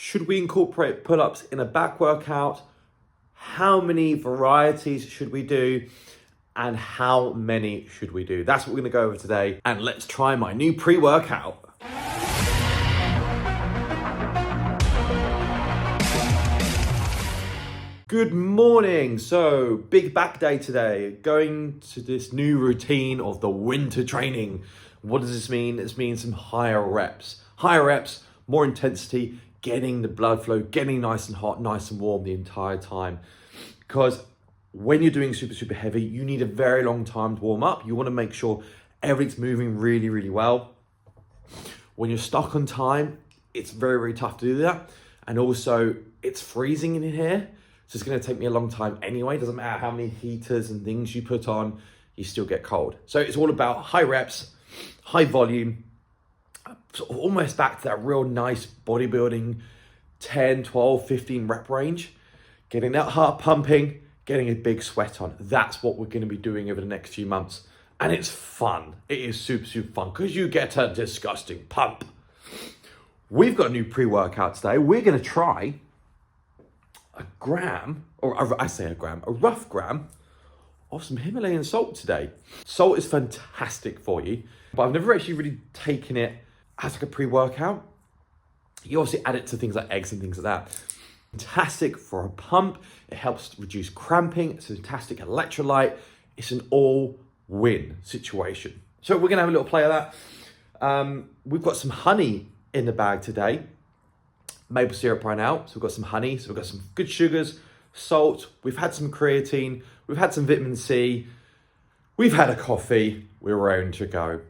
Should we incorporate pull-ups in a back workout? How many varieties should we do? And how many should we do? That's what we're gonna go over today. And let's try my new pre-workout. Good morning. So, big back day today. Going to this new routine of the winter training. What does this mean? This means some higher reps. Higher reps, more intensity, getting the blood flow, getting nice and hot, nice and warm the entire time. Because when you're doing super heavy, you need a very long time to warm up. You want to make sure everything's moving really well. When you're stuck on time, it's very tough to do that. And also, it's freezing in here. So it's going to take me a long time anyway. Doesn't matter how many heaters and things you put on, you still get cold. So it's all about high reps, high volume, sort of almost back to that real nice bodybuilding 10, 12, 15 rep range. Getting that heart pumping, getting a big sweat on. That's what we're going to be doing over the next few months. And it's fun. It is super fun because you get a disgusting pump. We've got a new pre-workout today. We're going to try a rough gram of some Himalayan salt today. Salt is fantastic for you, but I've never actually really taken it as like a pre-workout. You obviously add it to things like eggs and things like that. Fantastic for a pump. It helps reduce cramping. It's a fantastic electrolyte. It's an all-win situation. So we're gonna have a little play of that. We've got some honey in the bag today. Maple syrup right now. So we've got some honey. So we've got some good sugars, salt. We've had some creatine. We've had some vitamin C. We've had a coffee. We're ready to go.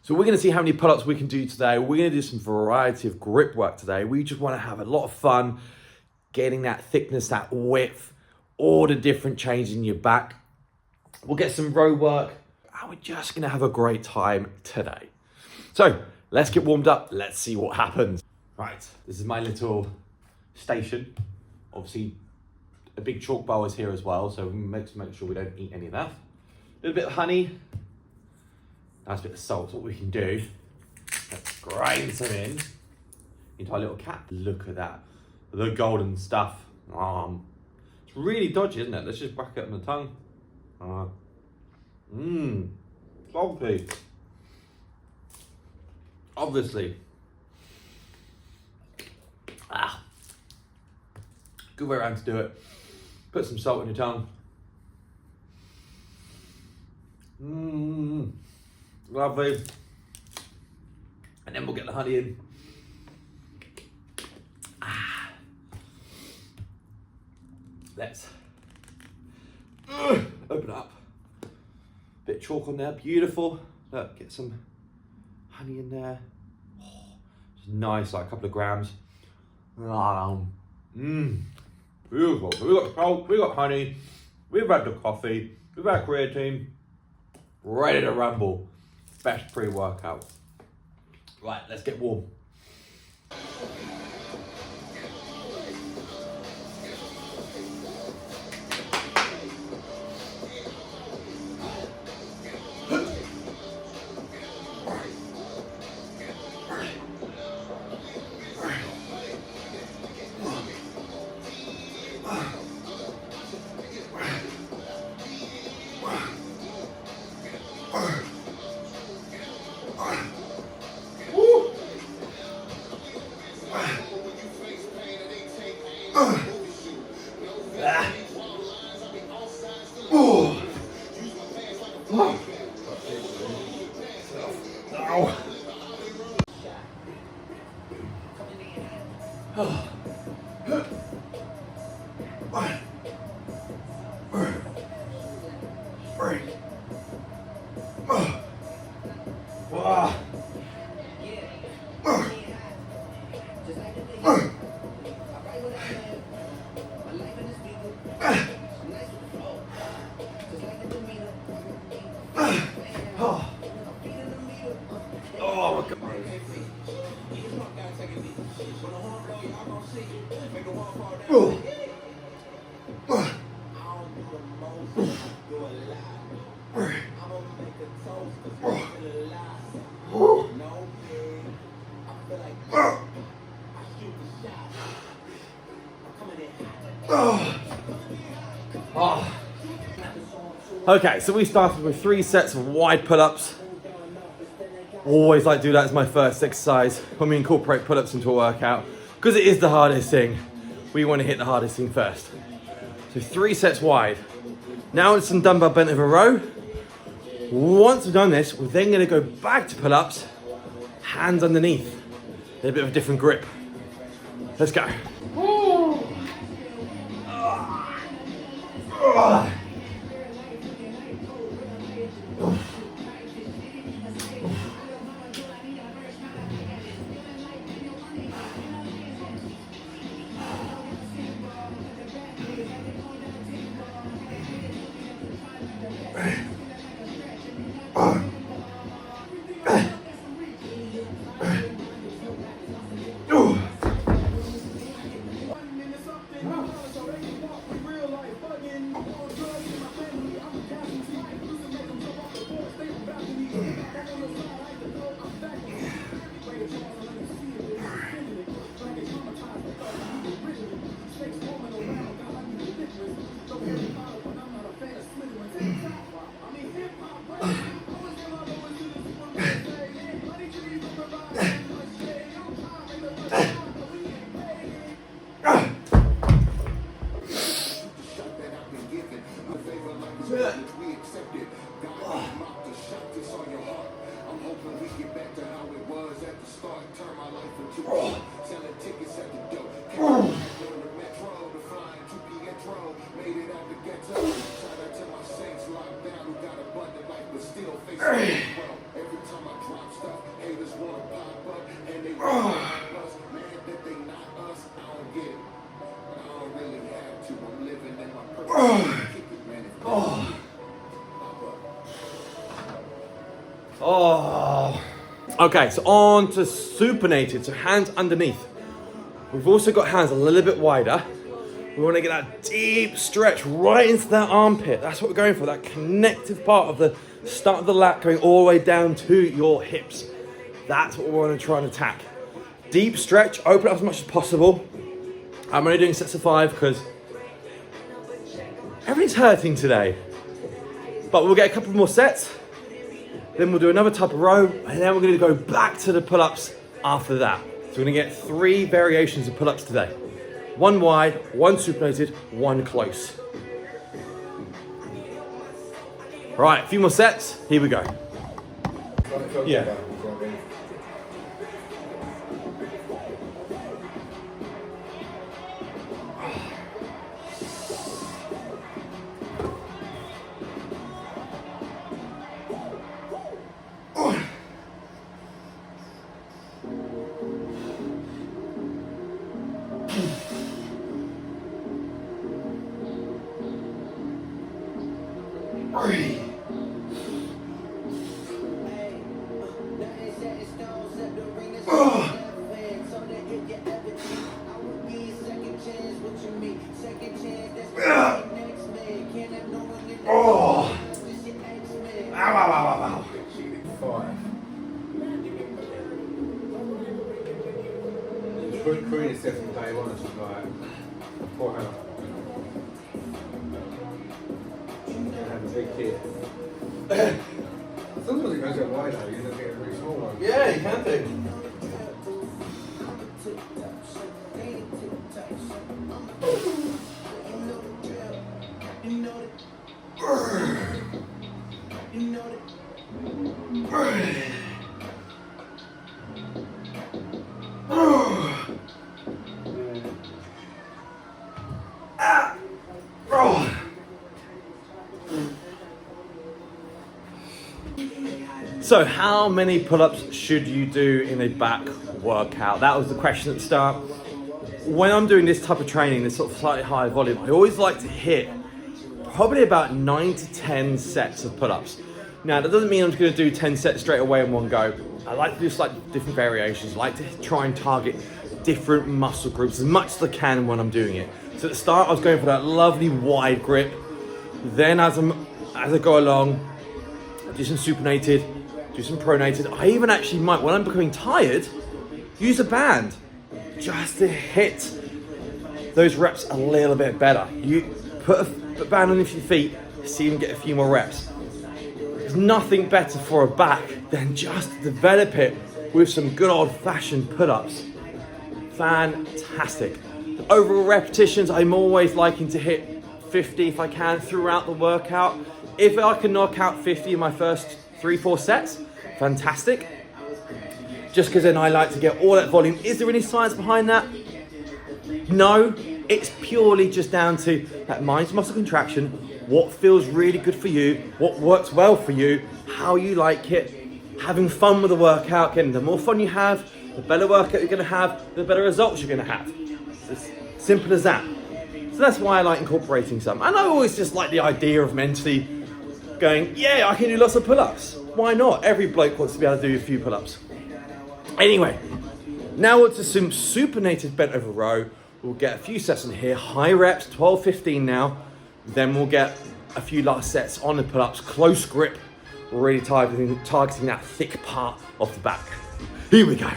So we're going to see how many pull-ups we can do today. We're going to do some variety of grip work today. We just want to have a lot of fun getting that thickness, that width, all the different changes in your back. We'll get some row work, and we're just going to have a great time today. So let's get warmed up. Let's see what happens. Right, this is my little station. Obviously, a big chalk bowl is here as well, so we make sure we don't eat any of that. A little bit of honey. Nice bit of salt, what we can do. Let's grind some in into our little cap. Look at that, the golden stuff. It's really dodgy, isn't it? Let's just whack it on the tongue. Salty. Obviously. Good way around to do it. Put some salt in your tongue. Lovely. And then we'll get the honey in. Let's open up. Bit of chalk on there, beautiful. Look, get some honey in there. It's nice, like a couple of grams. Beautiful. So we got salt, we got honey, we've had the coffee, we've had creatine. Ready to rumble. Best pre-workout. Right, let's get warm. Oh. Oh. Okay, so we started with 3 sets of wide pull-ups. Always like to do that as my first exercise when we incorporate pull-ups into a workout, because it is the hardest thing. We want to hit the hardest thing first. So 3 sets wide. Now it's some dumbbell bent over row. Once we've done this, we're then going to go back to pull-ups, hands underneath. A bit of a different grip. Let's go. Oh. Okay, so on to supinated, so hands underneath. We've also got hands a little bit wider. We want to get that deep stretch right into that armpit. That's what we're going for, that connective part of the start of the lat going all the way down to your hips. That's what we want to try and attack. Deep stretch, open up as much as possible. I'm only doing sets of 5 because everything's hurting today. But we'll get a couple more sets. Then we'll do another type of row, and then we're going to go back to the pull-ups after that. So we're going to get 3 variations of pull-ups today. 1 wide, 1 supinated, 1 close. Right, a few more sets. Here we go. Yeah. Korean steps from day one, it's just like, poor Hannah. I have a big kid. Sometimes it goes that way though, you end up getting a really small one. Yeah, you can do. So how many pull-ups should you do in a back workout? That was the question at the start. When I'm doing this type of training, this sort of slightly higher volume, I always like to hit probably about 9 to 10 sets of pull-ups. Now, that doesn't mean I'm just gonna do 10 sets straight away in one go. I like to do slightly different variations. I like to try and target different muscle groups as much as I can when I'm doing it. So at the start, I was going for that lovely wide grip. Then as I go along, I do some supinated, do some pronated. I even actually might, when I'm becoming tired, use a band just to hit those reps a little bit better. You put a band on your feet, see them get a few more reps. There's nothing better for a back than just develop it with some good old-fashioned pull-ups. Fantastic. The overall repetitions, I'm always liking to hit 50 if I can throughout the workout. If I can knock out 50 in my first 3-4 sets, fantastic. Just because then I like to get all that volume. Is there any science behind that? No, it's purely just down to that mind to muscle contraction, what feels really good for you, what works well for you, how you like it, having fun with the workout. Again, the more fun you have, the better workout you're gonna have, the better results you're gonna have. It's as simple as that. So that's why I like incorporating some. And I always just like the idea of mentally going, yeah, I can do lots of pull-ups. Why not? Every bloke wants to be able to do a few pull-ups. Anyway, now onto some supinated bent over row. We'll get a few sets on here, high reps, 12, 15 now. Then we'll get a few last sets on the pull-ups, close grip. We're really targeting that thick part of the back. Here we go.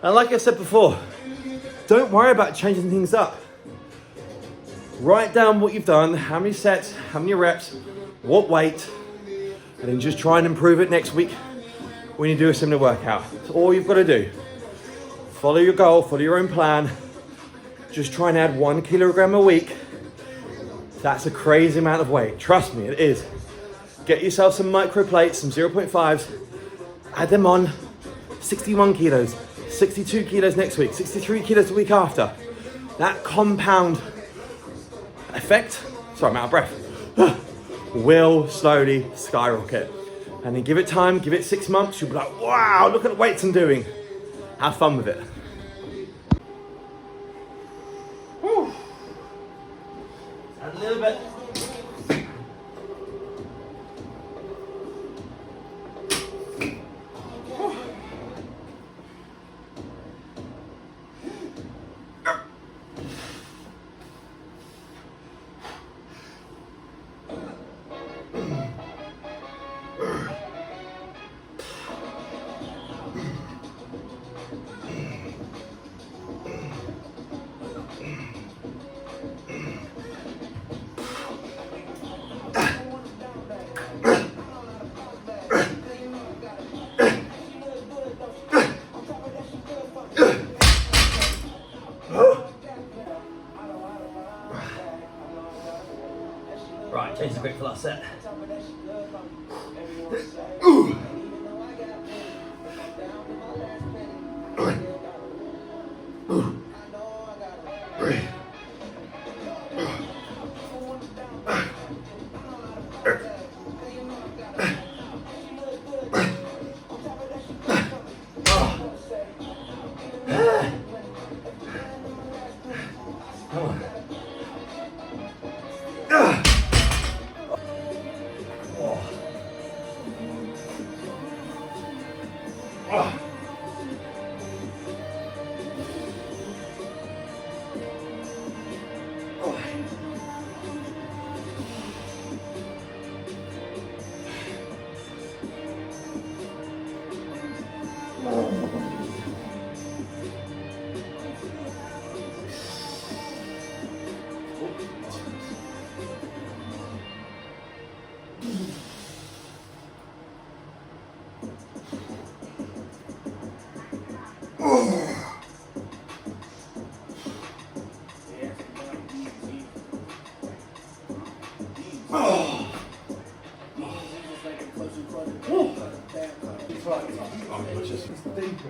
And like I said before, don't worry about changing things up. Write down what you've done, how many sets, how many reps, what weight, and then just try and improve it next week when you do a similar workout. That's all you've got to do. Follow your goal, follow your own plan. Just try and add 1 kilogram a week. That's a crazy amount of weight. Trust me, it is. Get yourself some micro plates, some 0.5s, add them on, 61 kilos. 62 kilos next week, 63 kilos the week after. That compound effect, sorry, I'm out of breath, will slowly skyrocket. And then give it time, give it 6 months, you'll be like, wow, look at the weights I'm doing. Have fun with it. Whew. Add a little bit. Right, change the grip for last set.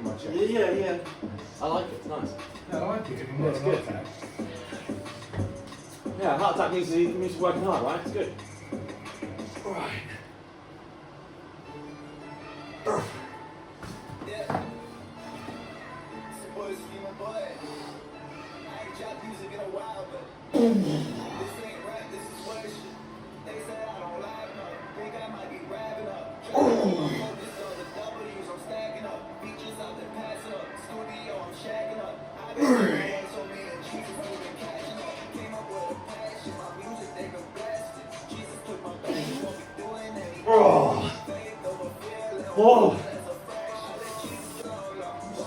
Come on. Yeah. I like it, it's nice. Yeah, I like it. Yeah, it's good. Yeah, heart attack means working hard, right? It's good. Right. Oh.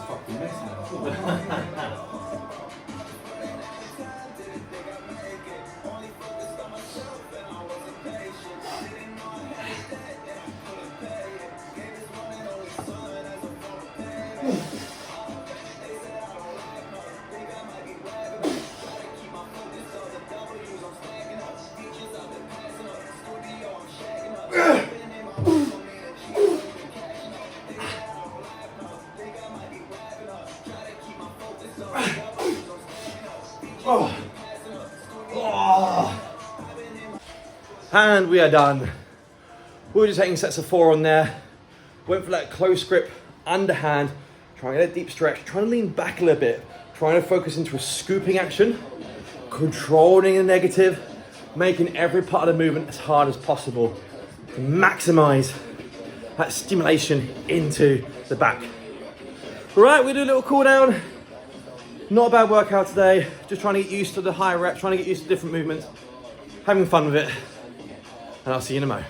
Fucking messing up. Oh. Oh. And we are done. We were just taking sets of 4 on there. Went for that close grip, underhand, trying to get a deep stretch, trying to lean back a little bit, trying to focus into a scooping action, controlling the negative, making every part of the movement as hard as possible to maximize that stimulation into the back. Right, we do a little cool down. Not a bad workout today. Just trying to get used to the higher reps, trying to get used to different movements, having fun with it. And I'll see you in a mo.